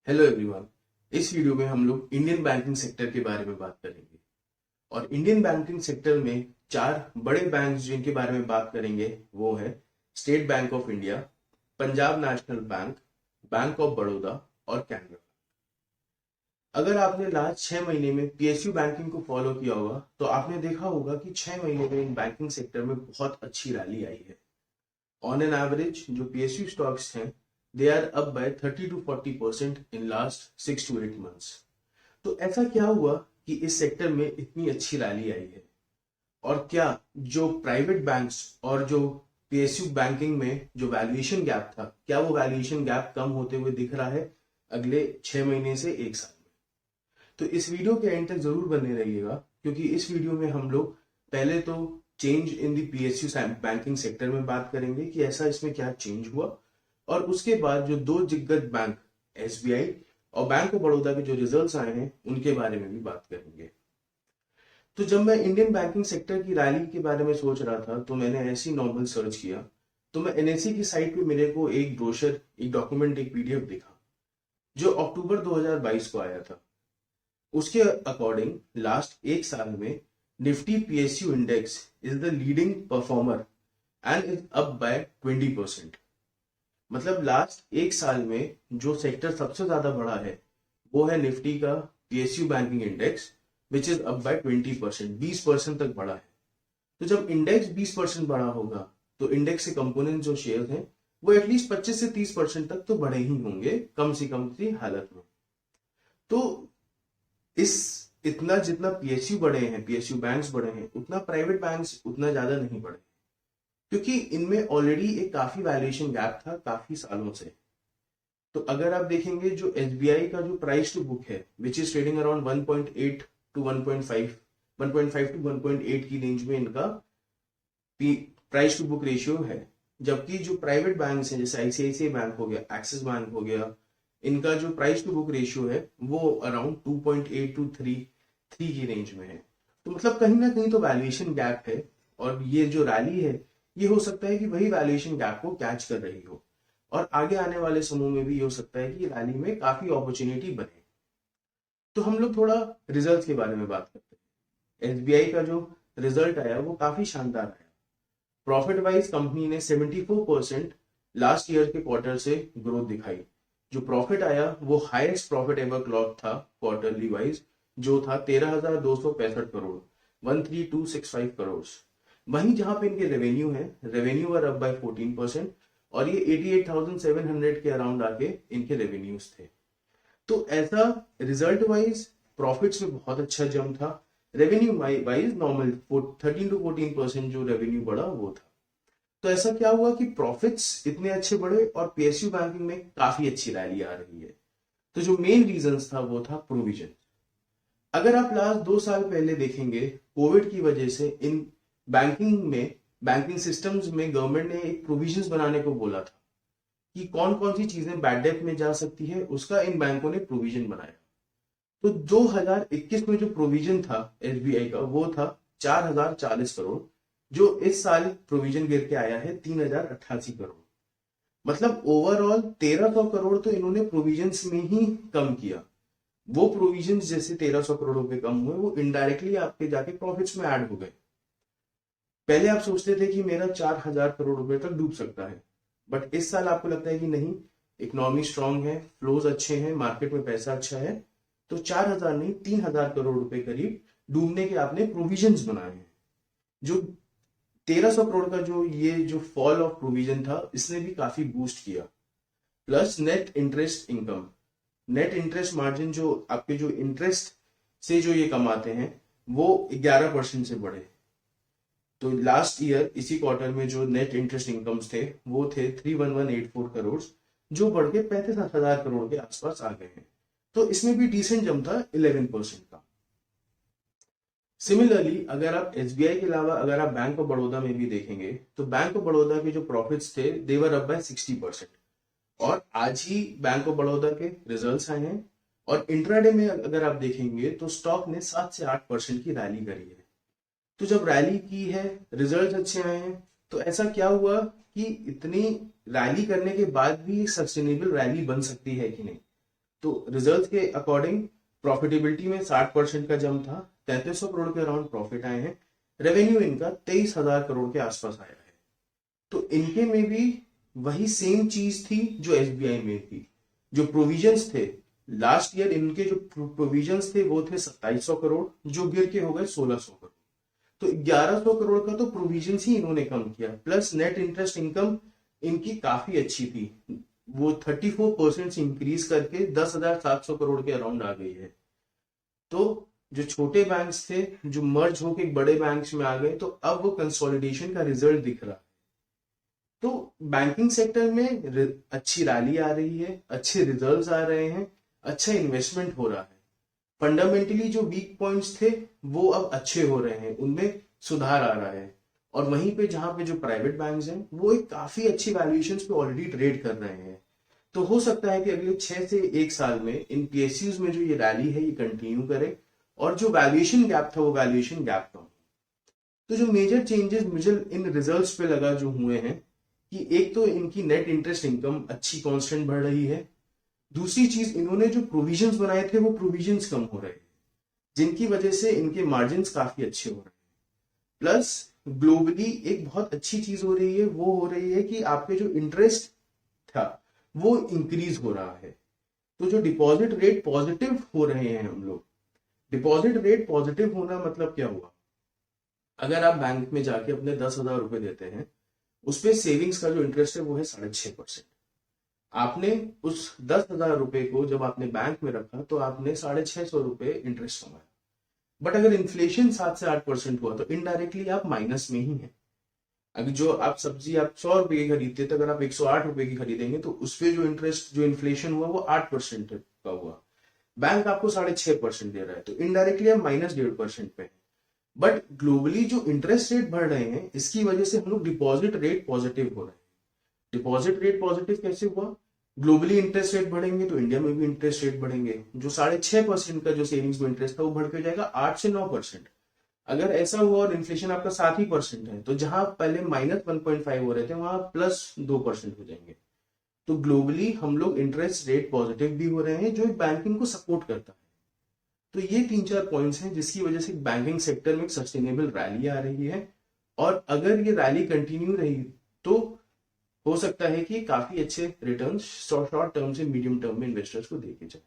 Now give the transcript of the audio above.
Hello everyone. इस video में हम लोग इंडियन बैंकिंग सेक्टर के बारे में बात करेंगे। और इंडियन बैंकिंग सेक्टर में चार बड़े बैंक जिनके बारे में बात करेंगे वो है state bank of India, Punjab national bank, bank of Baroda और कैनरा। अगर आपने लास्ट 6 महीने में पीएसयू बैंकिंग को फॉलो किया होगा तो आपने देखा होगा कि 6 महीने में इन बैंकिंग सेक्टर में बहुत अच्छी रैली आई है। ऑन एन एवरेज जो पीएसयू स्टॉक्स हैं they are up by 30 to 40% in last 6 to 8 months। तो ऐसा क्या हुआ कि इस सेक्टर में इतनी अच्छी रैली आई है? और क्या जो प्राइवेट बैंक्स और जो पीएसयू बैंकिंग में जो वैल्यूएशन गैप था, क्या वो वैल्यूएशन गैप कम होते हुए दिख रहा है अगले 6 महीने से 1 साल में? तो इस वीडियो के एंड तक जरूर बने रहिएगा, क्योंकि इस वीडियो में हम लोग पहले तो change in the PSU banking sector में बात करेंगे कि ऐसा इसमें क्या चेंज हुआ, और उसके बाद जो दो दिग्गज बैंक एसबीआई और बैंक ऑफ बड़ौदा के जो रिजल्ट्स आए हैं उनके बारे में भी बात करेंगे। तो जब मैं इंडियन बैंकिंग सेक्टर की रैली के बारे में सोच रहा था तो मैंने ऐसी नॉर्मल सर्च किया, तो मैं एनएससी की साइट पे मेरे को एक ब्रोशर, एक डॉक्यूमेंट, एक पीडीएफ दिखा जो अक्टूबर 2022 को आया था। उसके अकॉर्डिंग लास्ट 1 साल में Nifty PSU index is the leading performer and is up by 20%। मतलब लास्ट 1 साल में जो सेक्टर सबसे ज्यादा बढ़ा है वो है निफ्टी का PSU banking index, which is up by 20%, 20% तक बढ़ा है। तो जब इंडेक्स 20% बढ़ा होगा तो इंडेक्स के कंपोनेंट जो शेयर हैं वो एटलीस्ट 25 से 30% तक तो बढ़े ही होंगे कम से कम की हालत में। तो इस इतना जितना पीएसयू बढ़े हैं, पीएसयू बैंक्स बढ़े हैं, उतना प्राइवेट बैंक्स उतना ज्यादा नहीं बढ़े, क्योंकि इनमें ऑलरेडी एक काफी वैल्यूएशन गैप था काफी सालों से। तो अगर आप देखेंगे जो एसबीआई का जो प्राइस टू बुक है which is trading around 1.8 to 1.5, 1.5 to 1.8 की रेंज में इनका प्राइस टू बुक रेशियो है, जबकि जो प्राइवेट बैंक हैं जैसे आईसीआईसीआई बैंक हो गया, एक्सिस बैंक हो गया, इनका जो प्राइस टू बुक रेशियो है वो अराउंड 2.8 टू 3 की रेंज में है। तो मतलब कहीं ना कहीं तो वैल्यूएशन गैप है, और ये जो रैली है ये हो सकता है कि वही वैल्यूएशन गैप को कैच कर रही हो, और आगे आने वाले समूह में भी ये हो सकता है कि रैली में काफी अपॉर्चुनिटी बने। तो हम लोग थोड़ा रिजल्ट के बारे में बात करते हैं। एसबीआई का जो रिजल्ट आया वो काफी शानदार आया। प्रॉफिट वाइज कंपनी ने 74% लास्ट ईयर के क्वार्टर से ग्रोथ दिखाई। जो प्रॉफिट आया वो हाईएस्ट प्रॉफिट एवर क्लॉक था क्वार्टरली वाइज, जो था 13,265 करोड़, 13,265 करोड़। वहीं जहां पे इनके रेवेन्यू है, रेवेन्यू वर अप बाय 14%, और ये 88,700 के अराउंड आके इनके रेवेन्यूज थे। तो ऐसा रिजल्ट वाइज प्रॉफिट्स में बहुत अच्छा जम था, रेवेन्यू वाइज नॉर्मल 13 to 14% जो रेवेन्यू बढ़ा वो था। तो ऐसा क्या हुआ कि प्रॉफिट्स इतने अच्छे बढ़े और पीएसयू बैंकिंग में काफी अच्छी रैली आ रही है। तो जो मेन रीजन था वो था प्रोविजन। अगर आप लास्ट 2 साल पहले देखेंगे, कोविड की वजह से इन बैंकिंग सिस्टम्स में गवर्नमेंट ने एक प्रोविजंस बनाने को बोला था कि कौन कौन सी चीजें बैड डेट में जा सकती है, उसका इन बैंकों ने प्रोविजन बनाया। तो 2021 में जो प्रोविजन था एसबीआई का वो था 4,040 करोड़, जो इस साल प्रोविजन गिर के आया है 3,088 करोड़। मतलब ओवरऑल 1,300 करोड़ तो इन्होंने प्रोविजंस में ही कम किया। वो प्रोविजंस जैसे 1,300 करोड़ रुपए कम हुए वो इनडायरेक्टली आपके जाके प्रॉफिट्स में ऐड हो गए। पहले आप सोचते थे कि मेरा 4,000 करोड़ रुपए तक डूब सकता है, बट इस साल आपको लगता है कि नहीं, इकोनॉमी स्ट्रांग है, फ्लोज अच्छे हैं, मार्केट में पैसा अच्छा है, तो 4,000 नहीं 3,000 करोड़ रुपए करीब डूबने के आपने प्रोविजंस बनाए हैं। जो 1,300 करोड़ का जो फॉल ऑफ प्रोविजन था इसने भी काफी बूस्ट किया। Plus net interest income, net interest margin, जो आपके जो इंटरेस्ट से जो ये कमाते हैं वो 11% से बढ़े। तो लास्ट ईयर इसी क्वार्टर में जो नेट इंटरेस्ट इनकम्स थे वो थे 31184 करोड़, जो बढ़ के 35,000 करोड़ के आसपास आ गए हैं। तो इसमें भी डिसेंट जम था 11% का। सिमिलरली अगर आप एसबीआई के अलावा अगर आप बैंक ऑफ बड़ौदा में भी देखेंगे तो बैंक ऑफ बड़ौदा के जो प्रॉफिट्स थे दे वर अप बाय 60%। और आज ही बैंक ऑफ बड़ौदा के रिजल्ट्स आए हैं, और इंट्राडे में अगर आप देखेंगे तो स्टॉक ने 7 से 8% की रैली करी है। तो जब रैली की है, रिजल्ट अच्छे आए हैं, तो ऐसा क्या हुआ कि इतनी रैली करने के बाद भी सस्टेनेबल रैली बन सकती है कि नहीं? तो रिजल्ट के अकॉर्डिंग प्रॉफिटेबिलिटी में 60% का जंप था, 3300 करोड़ के अराउंड प्रॉफिट आए हैं, रेवेन्यू इनका 23,000 करोड़ के आसपास आया है। तो इनके में भी वही सेम चीज थी जो एसबीआई में थी। जो प्रोविजंस थे लास्ट ईयर, इनके जो प्रोविजंस थे वो थे 2700 करोड़, जो गिर के हो गए 1600 करोड़। तो 1100 करोड़ का तो प्रोविजन ही इन्होंने कम किया, प्लस नेट इंटरेस्ट इनकम इनकी काफी अच्छी थी, वो 34% से इंक्रीज करके 10,700 करोड़ के अराउंड आ गई है। तो जो छोटे बैंक्स थे जो मर्ज होके बड़े बैंक्स में आ गए, तो अब वो कंसोलिडेशन का रिजल्ट दिख रहा है। तो बैंकिंग सेक्टर में अच्छी रैली आ रही है, अच्छे रिजल्ट्स आ रहे हैं, अच्छा इन्वेस्टमेंट हो रहा है। फंडामेंटली जो वीक पॉइंट्स थे वो अब अच्छे हो रहे हैं, उनमें सुधार आ रहा है। और वहीं पे जहां पे जो प्राइवेट बैंक्स हैं वो एक काफी अच्छी वैल्यूएशंस पे ऑलरेडी ट्रेड कर रहे हैं। तो हो सकता है कि अगले 6 से 1 साल में इन पीएसयूज में जो ये रैली है ये कंटिन्यू करे और जो वैल्यूएशन गैप था वो वैल्यूएशन गैप कम। तो जो मेजर चेंजेस मुझे इन रिजल्ट्स पे लगा जो हुए हैं कि एक तो इनकी नेट इंटरेस्ट इनकम अच्छी कांस्टेंट बढ़ रही है, दूसरी चीज इन्होंने जो प्रोविजंस बनाए थे वो प्रोविजंस कम हो रहे हैं, जिनकी वजह से इनके मार्जिन्स काफी अच्छे हो रहे हैं। प्लस ग्लोबली एक बहुत अच्छी चीज हो रही है, वो हो रही है कि आपके जो इंटरेस्ट था वो इंक्रीज हो रहा है। तो जो डिपॉजिट रेट पॉजिटिव हो रहे हैं हम लोग, डिपॉजिट रेट पॉजिटिव होना मतलब क्या हुआ, अगर आप बैंक में जाके अपने 10,000 रुपए देते हैं, उस पे सेविंग्स का जो इंटरेस्ट है वो है 6.5%। आपने उस 10,000 रुपए को जब आपने बैंक में रखा तो आपने 650 रुपए इंटरेस्ट कमाया। बट अगर इन्फ्लेशन 7 से 8% हुआ तो इनडायरेक्टली आप माइनस में ही हैं। अगर जो आप सब्जी आप 100 रुपए की खरीदते तो अगर आप 108 रुपए की खरीदेंगे तो उसपे जो इंटरेस्ट जो इन्फ्लेशन हुआ वो 8% का हुआ। बैंक आपको 6.5% दे रहा है तो इनडायरेक्टली आप -1.5% पे है। बट ग्लोबली जो इंटरेस्ट रेट बढ़ रहे हैं इसकी वजह से हम लोग डिपॉजिट रेट पॉजिटिव हो रहे हैं। डिपॉजिट रेट पॉजिटिव कैसे हुआ, ग्लोबली इंटरेस्ट रेट बढ़ेंगे तो इंडिया में भी इंटरेस्ट रेट बढ़ेंगे। जो 6.5% का जो सेविंग्स में इंटरेस्ट था वो बढ़ के जाएगा 8 से 9%। अगर ऐसा हुआ और इन्फ्लेशन आपका 7% है तो जहां पहले -1.5 हो रहे थे वहां +2% हो जाएंगे। तो ग्लोबली हम लोग इंटरेस्ट रेट पॉजिटिव भी हो रहे हैं जो बैंकिंग को सपोर्ट करता है। तो ये 3-4 पॉइंट्स हैं जिसकी वजह से बैंकिंग सेक्टर में एक सस्टेनेबल रैली आ रही है। और अगर ये रैली कंटिन्यू रही तो हो सकता है कि काफी अच्छे रिटर्न्स शॉर्ट टर्म से मीडियम टर्म में इन्वेस्टर्स को देके जाए।